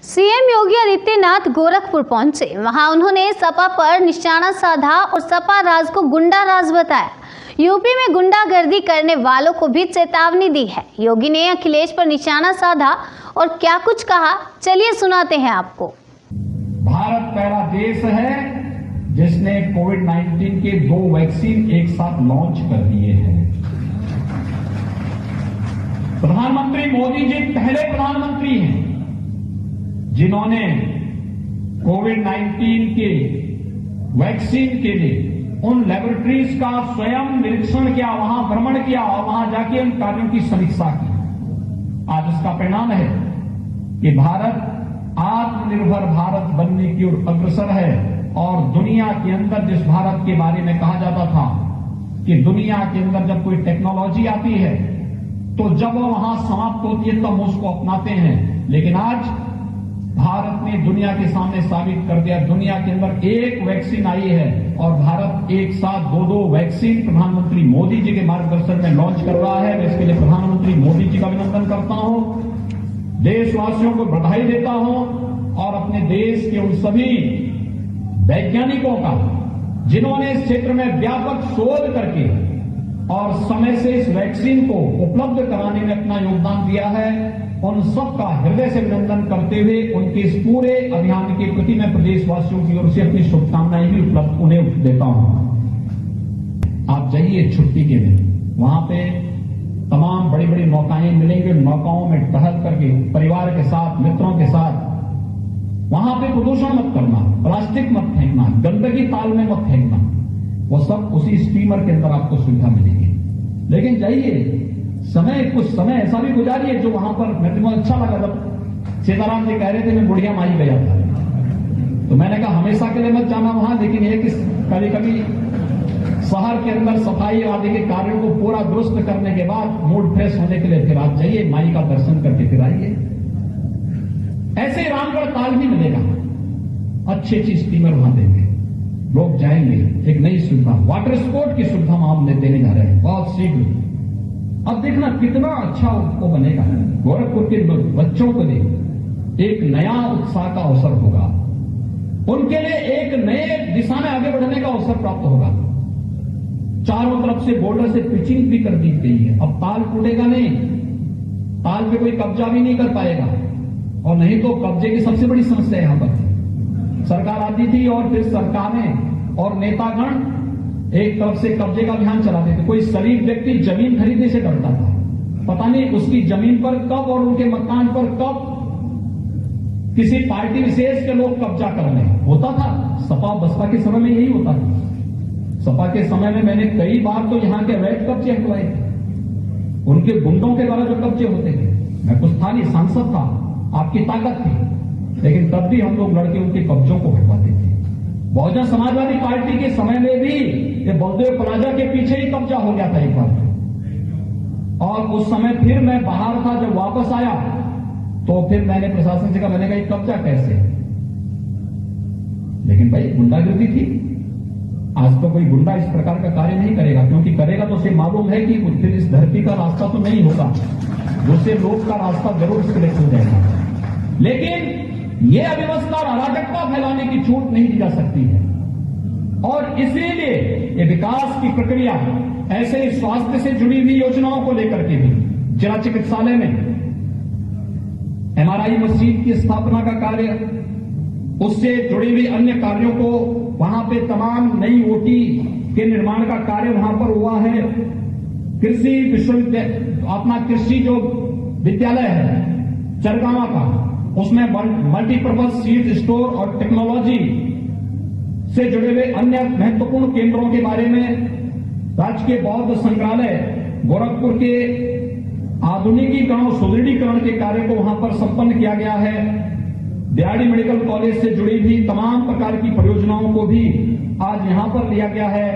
CM Yogi Adityanath Gorakhpur पहुंचे। वहां उन्होंने सपा पर निशाना साधा और सपा राज को गुंडा राज बताया। यूपी में गुंडागर्दी करने वालों को भी चेतावनी दी है। योगी ने अखिलेश पर निशाना साधा और क्या कुछ कहा, चलिए सुनाते हैं आपको। भारत पहला देश है जिसने कोविड-19 के 2 वैक्सीन एक साथ लॉन्च कर दिए हैं। प्रधानमंत्री मोदी जी पहले प्रधानमंत्री हैं जिन्होंने कोविड-19 के वैक्सीन के लिए उन लेबोरेटरीज का स्वयं निरीक्षण किया, वहां भ्रमण किया और वहां जाके उन कार्यों की समीक्षा की। आज उसका परिणाम है कि भारत आत्मनिर्भर भारत बनने की ओर अग्रसर है और दुनिया के अंदर जिस भारत के बारे में कहा जाता था कि दुनिया के अंदर जब कोई टेक्नोलॉजी आती है तो जब वो वहां समाप्त होती है तब हम उसको अपनाते हैं, लेकिन आज भारत ने दुनिया के सामने साबित कर दिया। दुनिया के अंदर एक वैक्सीन आई है और भारत एक साथ 2 वैक्सीन प्रधानमंत्री मोदी जी के मार्गदर्शन में लॉन्च कर रहा है। मैं इसके लिए प्रधानमंत्री मोदी जी का अभिनंदन करता हूं, देशवासियों को बधाई देता हूं और अपने देश के उन सभी वैज्ञानिकों का जिन्होंने इस क्षेत्र में व्यापक शोध करके और समय से इस वैक्सीन को उपलब्ध कराने में अपना योगदान दिया है, उन सबका हृदय से अभिनंदन करते हुए उनके इस पूरे अभियान के प्रति मैं प्रदेशवासियों की ओर से अपनी शुभकामनाएं भी उपलब्ध उन्हें देता हूं। आप जाइए छुट्टी के दिन, वहां पे तमाम बड़ी बड़ी नौकाएं मिलेंगी। नौकाओं में टहल करके परिवार के साथ, मित्रों के साथ वहां पे प्रदूषण मत करना, प्लास्टिक मत फेंकना, गंदगी ताल में मत फेंकना, वो सब उसी स्टीमर के अंदर आपको सुविधा मिलेगी। लेकिन जाइए, कुछ समय ऐसा भी गुजारिए जो वहां पर मेरे को अच्छा लगा। जब सीताराम जी कह रहे थे मैं बुढ़िया माई गया था, तो मैंने कहा हमेशा के लिए मत जाना वहां, लेकिन ये कि कभी कभी शहर के अंदर सफाई आदि के कार्यों को पूरा दुरुस्त करने के बाद मूड फ्रेश होने के लिए फिर आप जाइए, माई का दर्शन करके फिर आइए। ऐसे ही रामगढ़ ताल भी मिलेगा, अच्छी स्टीमर वहां देंगे, लोग जाएंगे। एक नई सुविधा, वाटर स्पोर्ट की सुविधा हम देने जा रहे हैं बहुत शीघ्र। अब देखना कितना अच्छा वो बनेगा। गोरखपुर के बच्चों को लिए एक नया उत्साह का अवसर होगा, उनके लिए एक नए दिशा में आगे बढ़ने का अवसर प्राप्त होगा। चारों तरफ से बॉर्डर से पिचिंग भी कर दी गई है। अब ताल टूटेगा नहीं, ताल पे कोई कब्जा भी नहीं कर पाएगा, और नहीं तो कब्जे की सबसे बड़ी समस्या यहां पर सरकार आती थी और फिर सरकारें और नेतागण एक तरफ से कब्जे का अभियान चलाते थे। कोई शरीफ व्यक्ति जमीन खरीदने से डरता था, पता नहीं उसकी जमीन पर कब और उनके मकान पर कब किसी पार्टी विशेष के लोग कब्जा कर लें। होता था सपा बसपा के समय में, यही होता था। सपा के समय में मैंने कई बार तो यहां के अवैध कब्जे हटवाए थे, उनके गुंडों के द्वारा जो कब्जे होते थे। मैं कुछ था नहीं, सांसद था, आपकी ताकत थी, लेकिन तब भी हम लोग लड़के उनके कब्जों को हटवाते थे। बहुजन समाजवादी पार्टी के समय में भी ये बलदेव प्लाजा के पीछे ही कब्जा हो गया था एक बार, और उस समय फिर मैं बाहर था। जब वापस आया तो फिर मैंने प्रशासन से कहा, मैंने कहा कब्जा कैसे, लेकिन भाई गुंडागर्दी थी। आज तो कोई गुंडा इस प्रकार का कार्य नहीं करेगा, क्योंकि करेगा तो उसे मालूम है कि फिर इस धरती का रास्ता तो नहीं होगा, दूसरे लोग का रास्ता जरूर सिलेक्ट हो जाएगा। लेकिन ये अव्यवस्था और अराजकता फैलाने की छूट नहीं दी जा सकती है, और इसीलिए ये विकास की प्रक्रिया ऐसे ही स्वास्थ्य से जुड़ी हुई योजनाओं को लेकर के भी जिला चिकित्सालय में MRI मशीन की स्थापना का कार्य, उससे जुड़ी हुई अन्य कार्यों को, वहां पे तमाम नई OT के निर्माण का कार्य वहां पर हुआ है। कृषि विश्वविद्यालय, अपना कृषि जो विद्यालय है चरगावा का, उसमें मल्टीपर्पज सीड स्टोर और टेक्नोलॉजी से जुड़े हुए अन्य महत्वपूर्ण केंद्रों के बारे में राजकीय बौद्ध संग्रहालय गोरखपुर के आधुनिकीकरण और सुदृढ़ीकरण के कार्य को वहां पर संपन्न किया गया है। बीआरडी मेडिकल कॉलेज से जुड़ी हुई तमाम प्रकार की परियोजनाओं को भी आज यहां पर लिया गया है।